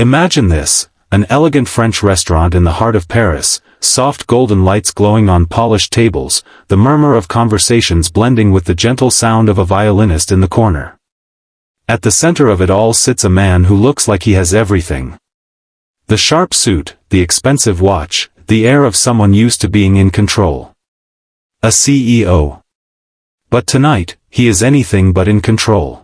Imagine this, an elegant French restaurant in the heart of Paris, soft golden lights glowing on polished tables, the murmur of conversations blending with the gentle sound of a violinist in the corner. At the center of it all sits a man who looks like he has everything. The sharp suit, the expensive watch, the air of someone used to being in control. A CEO. But tonight, he is anything but in control.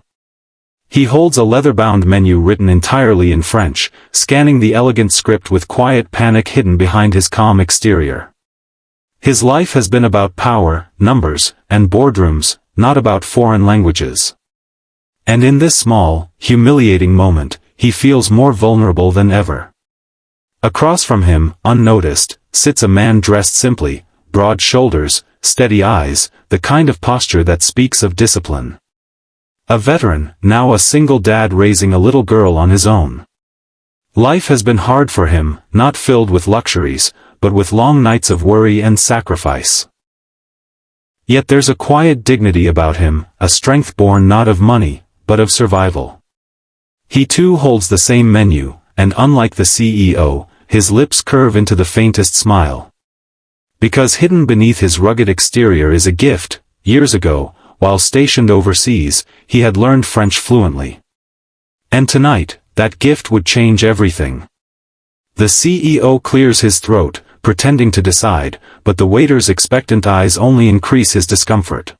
He holds a leather-bound menu written entirely in French, scanning the elegant script with quiet panic hidden behind his calm exterior. His life has been about power, numbers, and boardrooms, not about foreign languages. And in this small, humiliating moment, he feels more vulnerable than ever. Across from him, unnoticed, sits a man dressed simply, broad shoulders, steady eyes, the kind of posture that speaks of discipline. A veteran, now a single dad raising a little girl on his own. Life has been hard for him, not filled with luxuries, but with long nights of worry and sacrifice. Yet there's a quiet dignity about him, a strength born not of money, but of survival. He too holds the same menu, and unlike the CEO, his lips curve into the faintest smile. Because hidden beneath his rugged exterior is a gift. Years ago, while stationed overseas, he had learned French fluently. And tonight, that gift would change everything. The CEO clears his throat, pretending to decide, but the waiter's expectant eyes only increase his discomfort.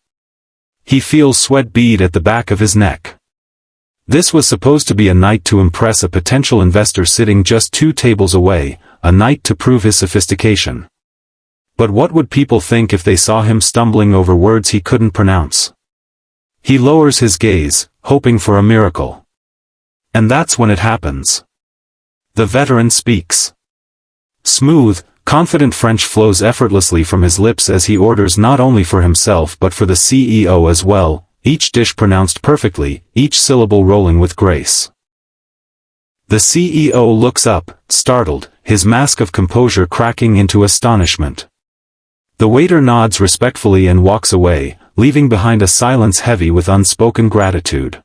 He feels sweat bead at the back of his neck. This was supposed to be a night to impress a potential investor sitting just 2 tables away, a night to prove his sophistication. But what would people think if they saw him stumbling over words he couldn't pronounce? He lowers his gaze, hoping for a miracle. And that's when it happens. The veteran speaks. Smooth, confident French flows effortlessly from his lips as he orders not only for himself but for the CEO as well, each dish pronounced perfectly, each syllable rolling with grace. The CEO looks up, startled, his mask of composure cracking into astonishment. The waiter nods respectfully and walks away, leaving behind a silence heavy with unspoken gratitude.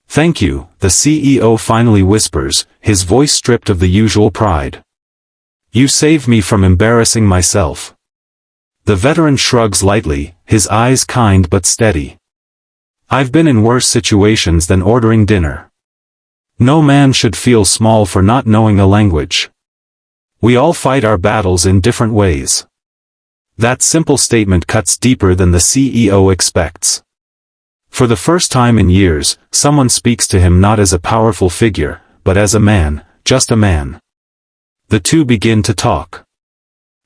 "Thank you," the CEO finally whispers, his voice stripped of the usual pride. "You saved me from embarrassing myself." The veteran shrugs lightly, his eyes kind but steady. "I've been in worse situations than ordering dinner. No man should feel small for not knowing a language. We all fight our battles in different ways." That simple statement cuts deeper than the CEO expects. For the first time in years, someone speaks to him not as a powerful figure, but as a man, just a man. The two begin to talk.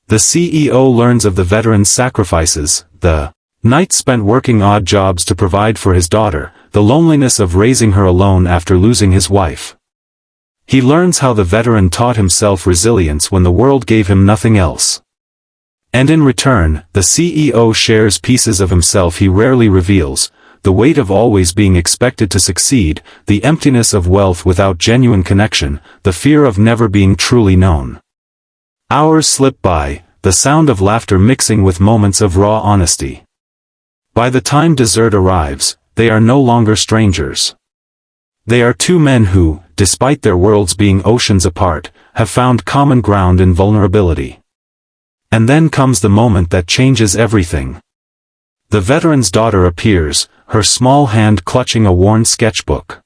The CEO learns of the veteran's sacrifices, the nights spent working odd jobs to provide for his daughter, the loneliness of raising her alone after losing his wife. He learns how the veteran taught himself resilience when the world gave him nothing else. And in return, the CEO shares pieces of himself he rarely reveals, the weight of always being expected to succeed, the emptiness of wealth without genuine connection, the fear of never being truly known. Hours slip by, the sound of laughter mixing with moments of raw honesty. By the time dessert arrives, they are no longer strangers. They are two men who, despite their worlds being oceans apart, have found common ground in vulnerability. And then comes the moment that changes everything. The veteran's daughter appears, her small hand clutching a worn sketchbook.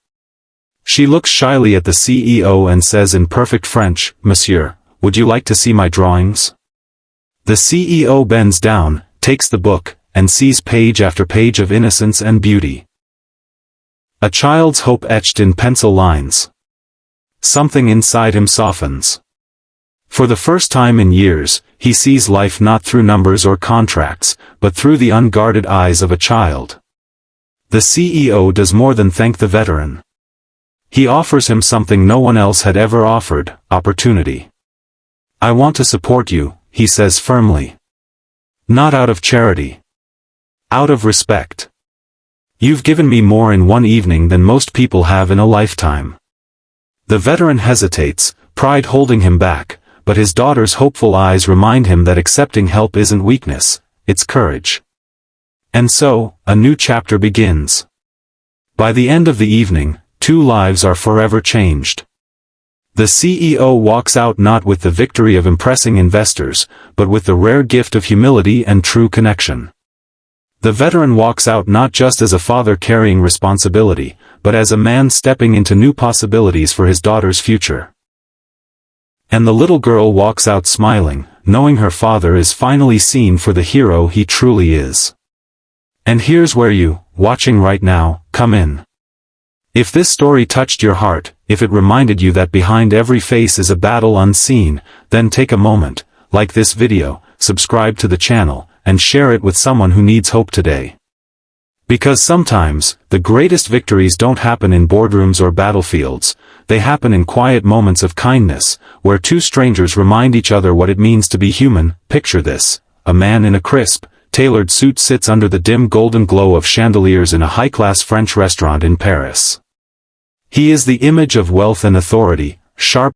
She looks shyly at the CEO and says in perfect French, "Monsieur, would you like to see my drawings?" The CEO bends down, takes the book, and sees page after page of innocence and beauty. A child's hope etched in pencil lines. Something inside him softens. For the first time in years, he sees life not through numbers or contracts, but through the unguarded eyes of a child. The CEO does more than thank the veteran. He offers him something no one else had ever offered, opportunity. "I want to support you," he says firmly. "Not out of charity. Out of respect. You've given me more in one evening than most people have in a lifetime." The veteran hesitates, pride holding him back, but his daughter's hopeful eyes remind him that accepting help isn't weakness, it's courage. And so, a new chapter begins. By the end of the evening, two lives are forever changed. The CEO walks out not with the victory of impressing investors, but with the rare gift of humility and true connection. The veteran walks out not just as a father carrying responsibility, but as a man stepping into new possibilities for his daughter's future. And the little girl walks out smiling, knowing her father is finally seen for the hero he truly is. And here's where you, watching right now, come in. If this story touched your heart, if it reminded you that behind every face is a battle unseen, then take a moment, like this video, subscribe to the channel, and share it with someone who needs hope today. Because sometimes, the greatest victories don't happen in boardrooms or battlefields, they happen in quiet moments of kindness, where two strangers remind each other what it means to be human. Picture this: a man in a crisp, tailored suit sits under the dim golden glow of chandeliers in a high-class French restaurant in Paris. He is the image of wealth and authority, sharp,